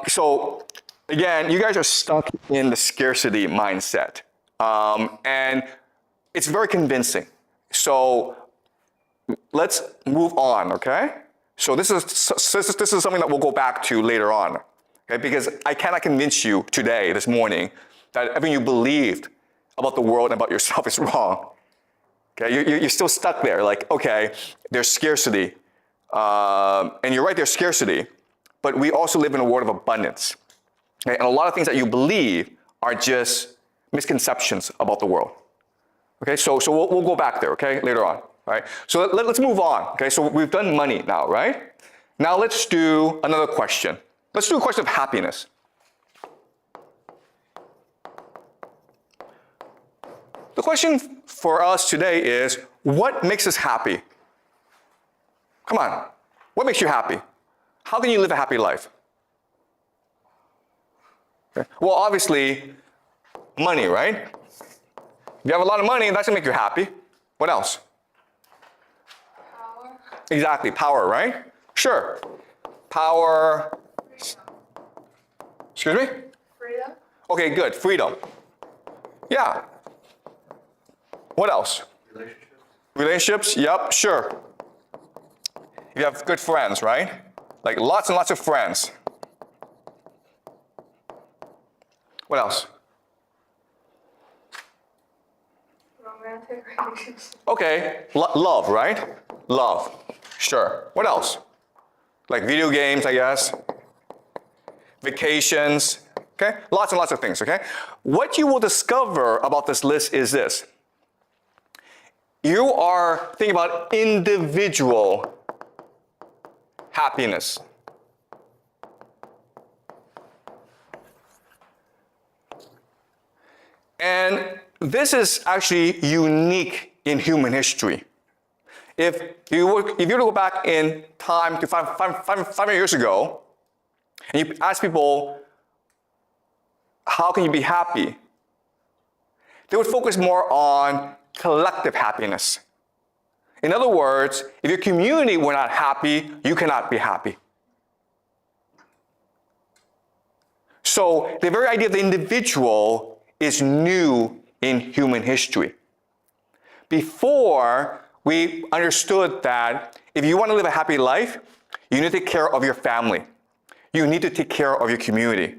So again, you guys are stuck in the scarcity mindset. And it's very convincing. So let's move on, okay? So this is something that we'll go back to later on, okay? Because I cannot convince you today, this morning, that everything you believed about the world and about yourself is wrong. Okay, you're still stuck there, like, okay, there's scarcity. And you're right, there's scarcity, but we also live in a world of abundance. Okay? And a lot of things that you believe are just misconceptions about the world. Okay, so we'll go back there, okay, later on. All right, so let's move on. Okay, so we've done money now, right? Now let's do another question. Let's do a question of happiness. The question for us today is, what makes us happy? Come on, what makes you happy? How can you live a happy life? Okay. Well, obviously, money, right? If you have a lot of money, that's gonna make you happy. What else? Power. Exactly, power, right? Sure. Power. Freedom. Excuse me? Freedom. Okay, good, freedom. Yeah. What else? Relationships. Relationships, yep, sure. You have good friends, right? Like lots and lots of friends. What else? Romantic relationships. Okay, love, right? Love, sure. What else? Like video games, I guess. Vacations, okay? Lots and lots of things, okay? What you will discover about this list is this. You are thinking about individual happiness. And this is actually unique in human history. If you were to go back in time to 500 years ago, and you ask people, how can you be happy? They would focus more on collective happiness. In other words, if your community were not happy, you cannot be happy. So the very idea of the individual is new in human history. Before, we understood that if you want to live a happy life, you need to take care of your family. You need to take care of your community.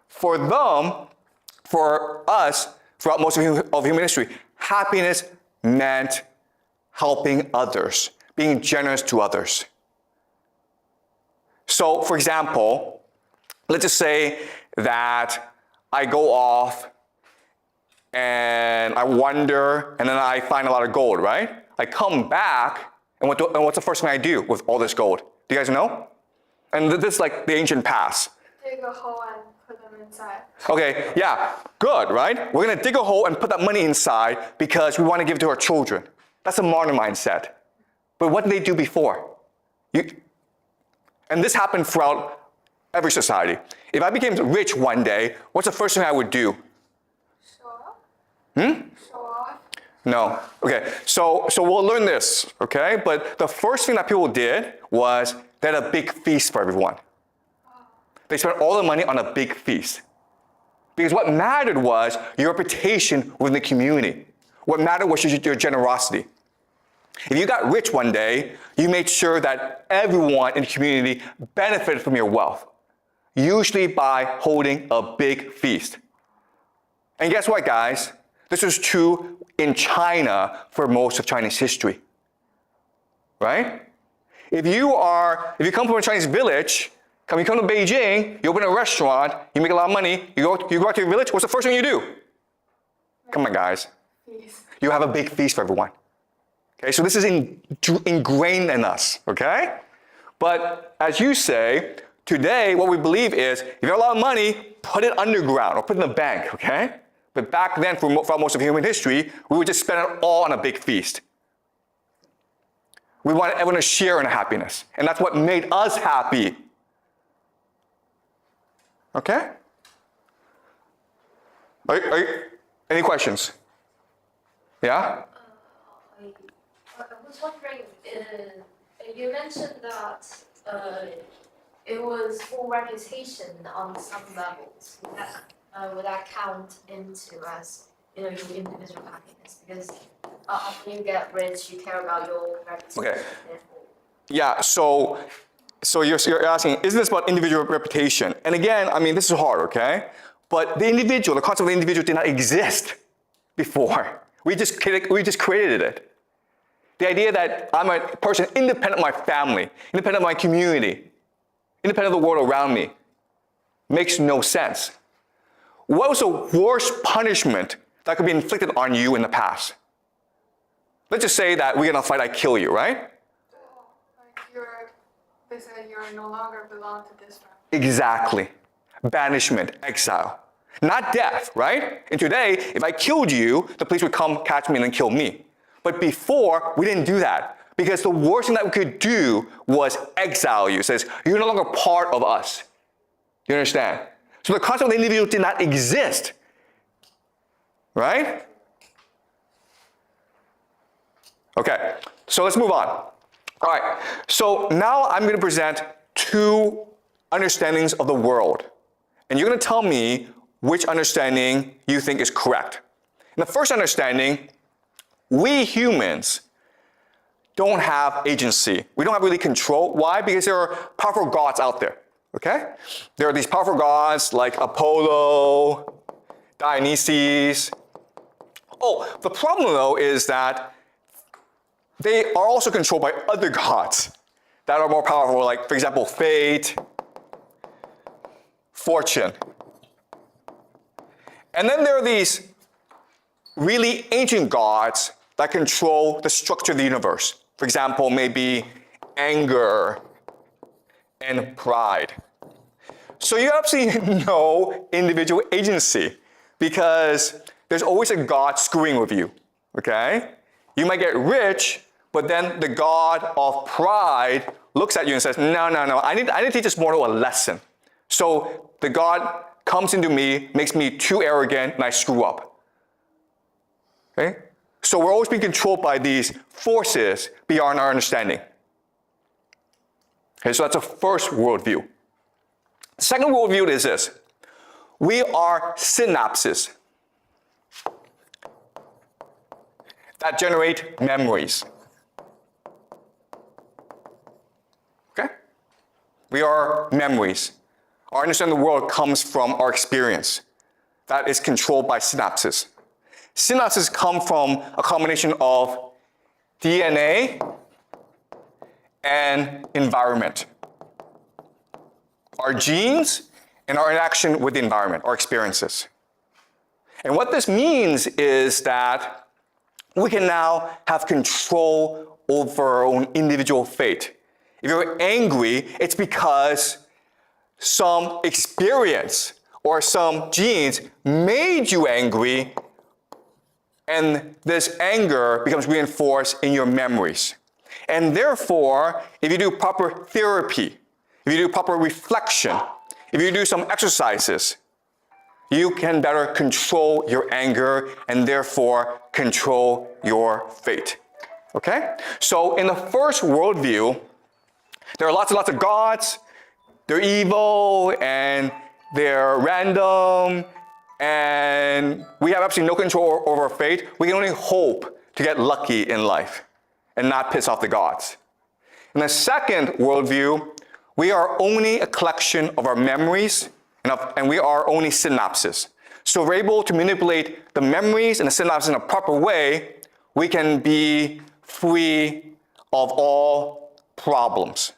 For them, for us, throughout most of human history, happiness meant helping others, being generous to others. So, for example, let's just say that I go off and I wander and then I find a lot of gold, right? I come back and what's the first thing I do with all this gold? Do you guys know? And this is like the ancient past. Dig a hole and put them inside. Okay, yeah, good, right? We're gonna dig a hole and put that money inside because we want to give it to our children. That's a modern mindset. But what did they do before? And this happened throughout every society. If I became rich one day, what's the first thing I would do? Show off. Hmm? Show off. No. Okay, so we'll learn this, okay? But the first thing that people did was they had a big feast for everyone. They spent all the money on a big feast. Because what mattered was your reputation within the community. What mattered was your generosity. If you got rich one day, you made sure that everyone in the community benefited from your wealth, usually by holding a big feast. And guess what, guys? This was true in China for most of Chinese history, right? If you come from a Chinese village, you come to Beijing, you open a restaurant, you make a lot of money, you go out to your village, what's the first thing you do? Come on, guys. Feast. You have a big feast for everyone. Okay, so this is ingrained in us, okay? But as you say, today what we believe is, if you have a lot of money, put it underground or put it in the bank, okay? But back then, for most of human history, we would just spend it all on a big feast. We wanted everyone to share in happiness, and that's what made us happy. Okay? Any questions? Yeah? I was wondering, you mentioned that it was for reputation on some levels. Would that count into as your individual happiness? Because after you get rich, you care about your reputation. Okay. Yeah, so you're asking, is this about individual reputation? And again, I mean, this is hard, okay? But the concept of the individual did not exist before. We just created it. The idea that I'm a person independent of my family, independent of my community, independent of the world around me, makes no sense. What was the worst punishment that could be inflicted on you in the past? Let's just say that we're in a fight, I kill you, right? Like basically you're no longer belong to this family. Exactly. Banishment, exile. Not death, right? And today, if I killed you, the police would come catch me and then kill me. But before, we didn't do that. Because the worst thing that we could do was exile you. It says, you're no longer part of us. You understand? So the concept of the individual did not exist. Right? Okay, so let's move on. All right, so now I'm going to present two understandings of the world. And you're going to tell me which understanding you think is correct. In the first understanding, we humans don't have agency. We don't have really control. Why? Because there are powerful gods out there, okay? There are these powerful gods like Apollo, Dionysus. Oh, the problem though is that they are also controlled by other gods that are more powerful, like, for example, fate, fortune. And then there are these really ancient gods that control the structure of the universe. For example, maybe anger and pride. So you have absolutely no individual agency because there's always a god screwing with you, okay? You might get rich, but then the god of pride looks at you and says, no, I need to teach this mortal a lesson. So the god comes into me, makes me too arrogant, and I screw up. Okay? So we're always being controlled by these forces beyond our understanding. Okay, so that's a first worldview. The second worldview is this. We are synapses that generate memories. Okay? We are memories. Our understanding of the world comes from our experience. That is controlled by synapses. Synapses come from a combination of DNA and environment. Our genes and our interaction with the environment, our experiences. And what this means is that we can now have control over our own individual fate. If you're angry, it's because some experience or some genes made you angry, and this anger becomes reinforced in your memories. And therefore, if you do proper therapy, if you do proper reflection, if you do some exercises, you can better control your anger and therefore control your fate. Okay? So in the first worldview, there are lots and lots of gods. They're evil and they're random, and we have absolutely no control over our fate. We can only hope to get lucky in life and not piss off the gods. In the second worldview, we are only a collection of our memories and we are only synapses. So if we're able to manipulate the memories and the synapses in a proper way, we can be free of all problems.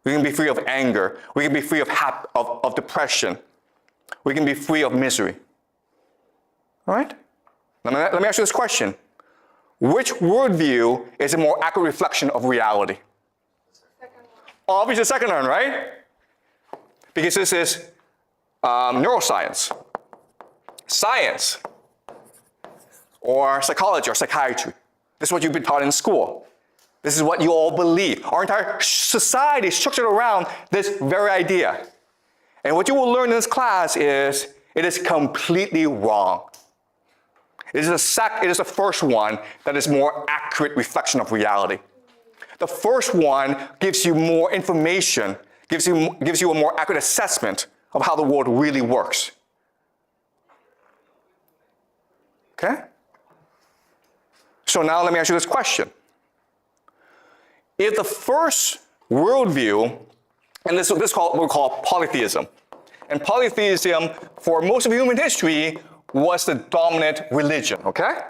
We can be free of anger. We can be free of depression. We can be free of misery. All right? Let me ask you this question. Which worldview is a more accurate reflection of reality? Second one. Obviously the second one, right? Because this is neuroscience, science, or psychology or psychiatry. This is what you've been taught in school. This is what you all believe. Our entire society is structured around this very idea. And what you will learn in this class is it is completely wrong. It is the first one that is more accurate reflection of reality. The first one gives you more information, gives you a more accurate assessment of how the world really works. Okay? So now let me ask you this question. If the first worldview, and this is what we call polytheism, and polytheism for most of human history was the dominant religion, okay?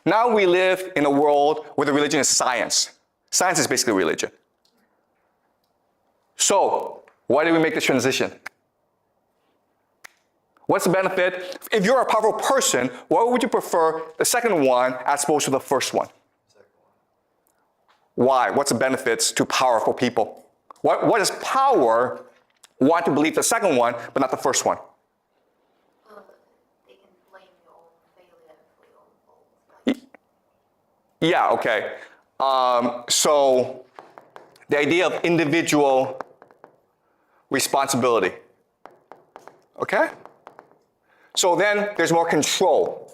Now we live in a world where the religion is science. Science is basically religion. So, why did we make this transition? What's the benefit? If you're a powerful person, why would you prefer the second one as opposed to the first one? Why? What's the benefits to powerful people? What does power want to believe the second one, but not the first one? They can blame your own failure for your own fault. Yeah, okay. So the idea of individual responsibility. Okay? So then there's more control.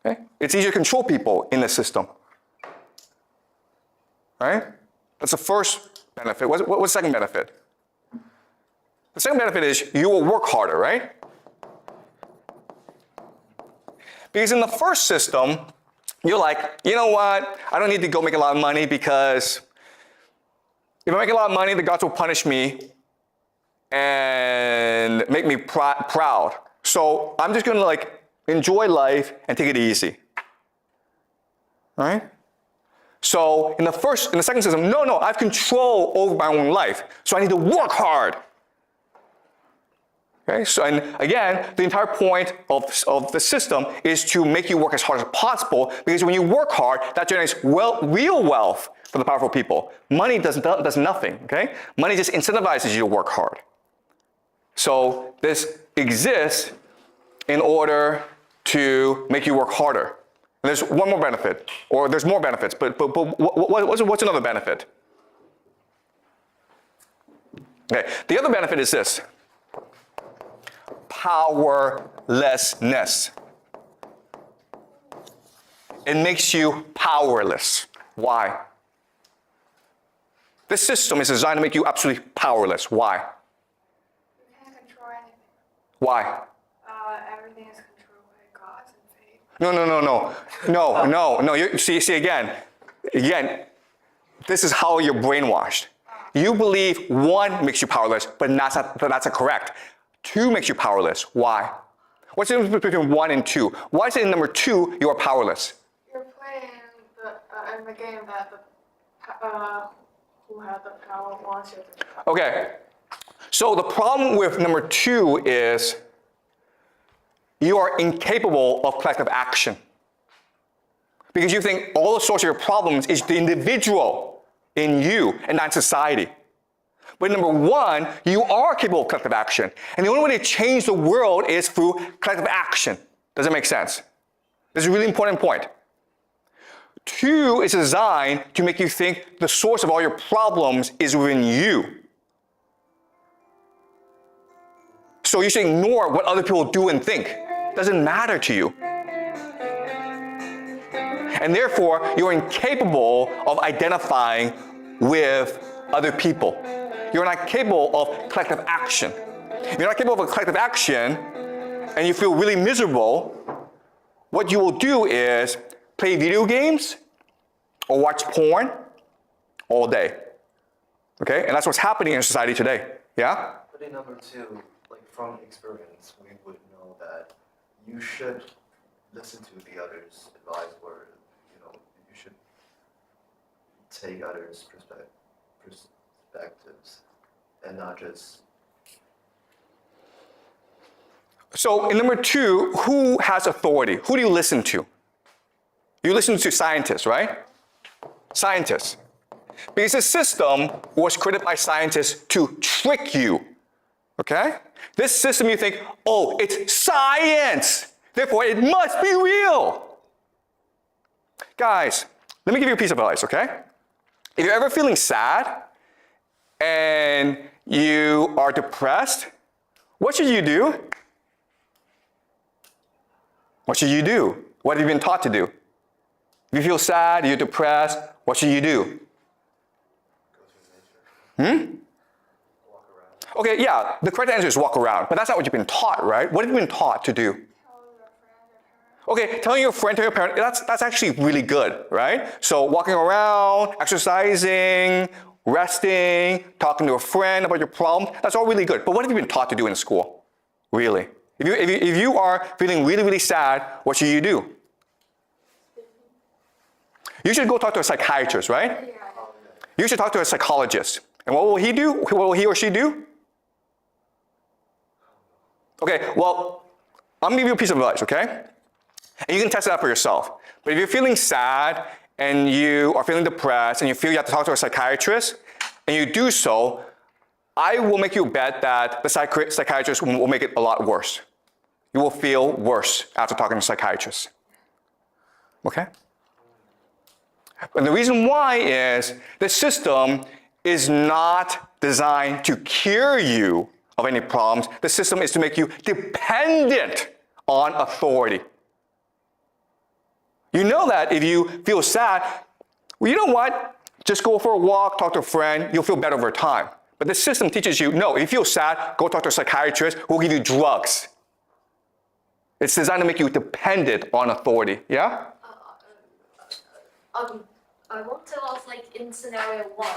Okay? It's easier to control people in the system. Right? That's the first benefit. What's the second benefit? The second benefit is you will work harder, right? Because in the first system, you're like, you know what? I don't need to go make a lot of money because if I make a lot of money, the gods will punish me and make me proud. So I'm just gonna like enjoy life and take it easy. All right? So in the second system, no, I have control over my own life. So I need to work hard. Okay, so and again, the entire point of the system is to make you work as hard as possible, because when you work hard, that generates real wealth for the powerful people. Money does nothing, okay? Money just incentivizes you to work hard. So this exists in order to make you work harder. And there's one more benefit, or there's more benefits, but what's another benefit? Okay, the other benefit is this. Powerlessness. It makes you powerless. Why? This system is designed to make you absolutely powerless. Why? You can't control anything. Why? Everything is controlled by gods and fate. No. You see again, this is how you're brainwashed. You believe one makes you powerless, but that's not correct. Two makes you powerless. Why? What's the difference between 1 and 2? Why is it in number 2 you are powerless? You're playing in the game that who has the power wants you to. Okay, so the problem with number 2 is you are incapable of collective action. Because you think all the source of your problems is the individual in you and not society. But number 1, you are capable of collective action. And the only way to change the world is through collective action. Does it make sense? This is a really important point. 2 is designed to make you think the source of all your problems is within you. So you should ignore what other people do and think. It doesn't matter to you. And therefore, you're incapable of identifying with other people. You're not capable of collective action. If you're not capable of collective action and you feel really miserable, what you will do is play video games or watch porn all day. Okay? And that's what's happening in society today. Yeah? But in number 2, like from experience, we would know that you should listen to the others' advice, or you should take others' perspectives and not just. So in number 2, who has authority? Who do you listen to? You listen to scientists, right? Scientists. Because this system was created by scientists to trick you. Okay? This system, you think, oh, it's science, therefore it must be real. Guys, let me give you a piece of advice, okay? If you're ever feeling sad and you are depressed, what should you do? What should you do? What have you been taught to do? If you feel sad, you're depressed, what should you do? Walk around. Okay, yeah, the correct answer is walk around, but that's not what you've been taught, right? What have you been taught to do? Tell your friend or parent. Okay, telling your friend, telling your parent, that's actually really good, right? So walking around, exercising, resting, talking to a friend about your problem, that's all really good. But what have you been taught to do in school? Really? If you are feeling really, really sad, what should you do? You should go talk to a psychiatrist, right? Yeah. You should talk to a psychologist. And what will he do? What will he or she do? Okay, well, I'm gonna give you a piece of advice, okay? And you can test it out for yourself. But if you're feeling sad and you are feeling depressed and you feel you have to talk to a psychiatrist, and you do so, I will make you a bet that the psychiatrist will make it a lot worse. You will feel worse after talking to a psychiatrist. Okay? And the reason why is the system is not designed to cure you of any problems. The system is to make you dependent on authority. You know that if you feel sad, well, you know what? Just go for a walk, talk to a friend, you'll feel better over time. But the system teaches you, no, if you feel sad, go talk to a psychiatrist who will give you drugs. It's designed to make you dependent on authority, yeah? I want to ask, like, in scenario one,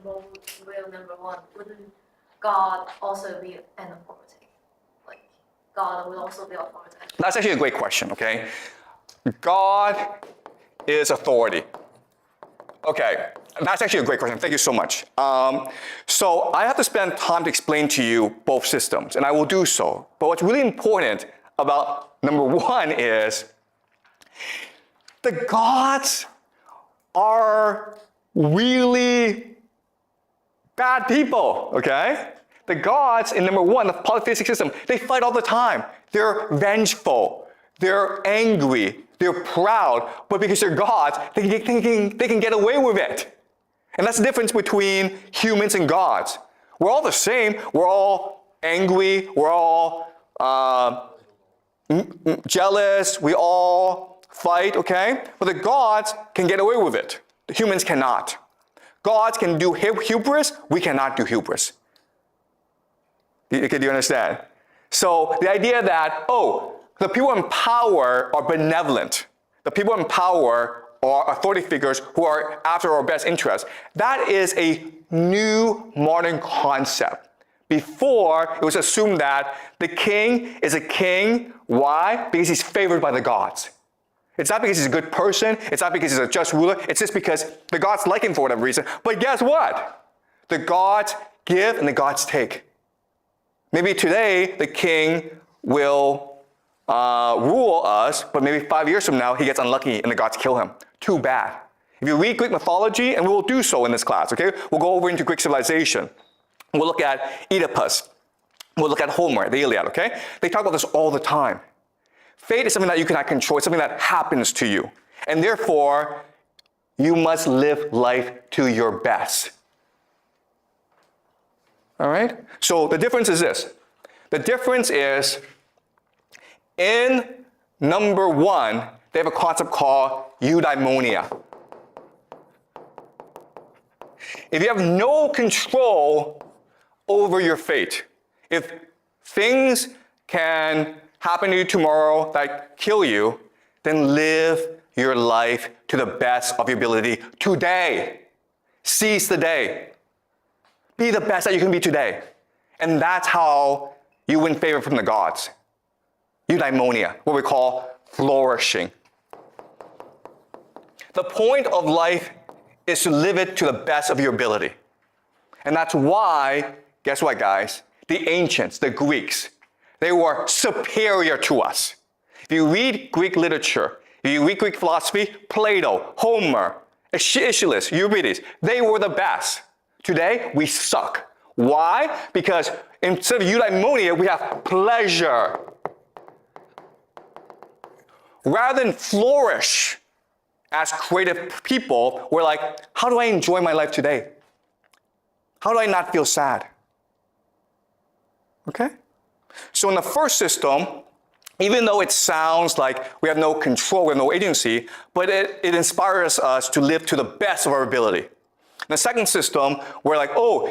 rule number one, wouldn't God also be an authority? Like, God would also be authoritative. That's actually a great question, okay? God is authority. Okay, that's actually a great question. Thank you so much. So I have to spend time to explain to you both systems, and I will do so. But what's really important about number one is the gods are really bad people, okay? The gods in number one, the polytheistic system, they fight all the time. They're vengeful, they're angry, they're proud, but because they're gods, they can get away with it. And that's the difference between humans and gods. We're all the same. We're all angry. We're all jealous. We all fight, okay? But the gods can get away with it. The humans cannot. Gods can do hubris. We cannot do hubris. Do you understand? So the idea that, oh, the people in power are benevolent. The people in power are authority figures who are after our best interest. That is a new modern concept. Before, it was assumed that the king is a king. Why? Because he's favored by the gods. It's not because he's a good person. It's not because he's a just ruler. It's just because the gods like him for whatever reason. But guess what? The gods give and the gods take. Maybe today, the king will rule us, but maybe 5 years from now, he gets unlucky and the gods kill him. Too bad. If you read Greek mythology, and we will do so in this class, okay? We'll go over into Greek civilization. We'll look at Oedipus. We'll look at Homer, the Iliad, okay? They talk about this all the time. Fate is something that you cannot control. It's something that happens to you. And therefore, you must live life to your best. All right? So the difference is this. The difference is in number one, they have a concept called eudaimonia. If you have no control over your fate, if things can happen to you tomorrow that kill you, then live your life to the best of your ability today. Seize the day. Be the best that you can be today. And that's how you win favor from the gods. Eudaimonia, what we call flourishing. The point of life is to live it to the best of your ability. And that's why, guess what, guys? The ancients, the Greeks, they were superior to us. If you read Greek literature, if you read Greek philosophy, Plato, Homer, Aeschylus, Euripides, they were the best. Today, we suck. Why? Because instead of eudaimonia, we have pleasure. Rather than flourish as creative people, we're like, how do I enjoy my life today? How do I not feel sad? Okay? So in the first system, even though it sounds like we have no control, we have no agency, but it inspires us to live to the best of our ability. The second system, where like, oh,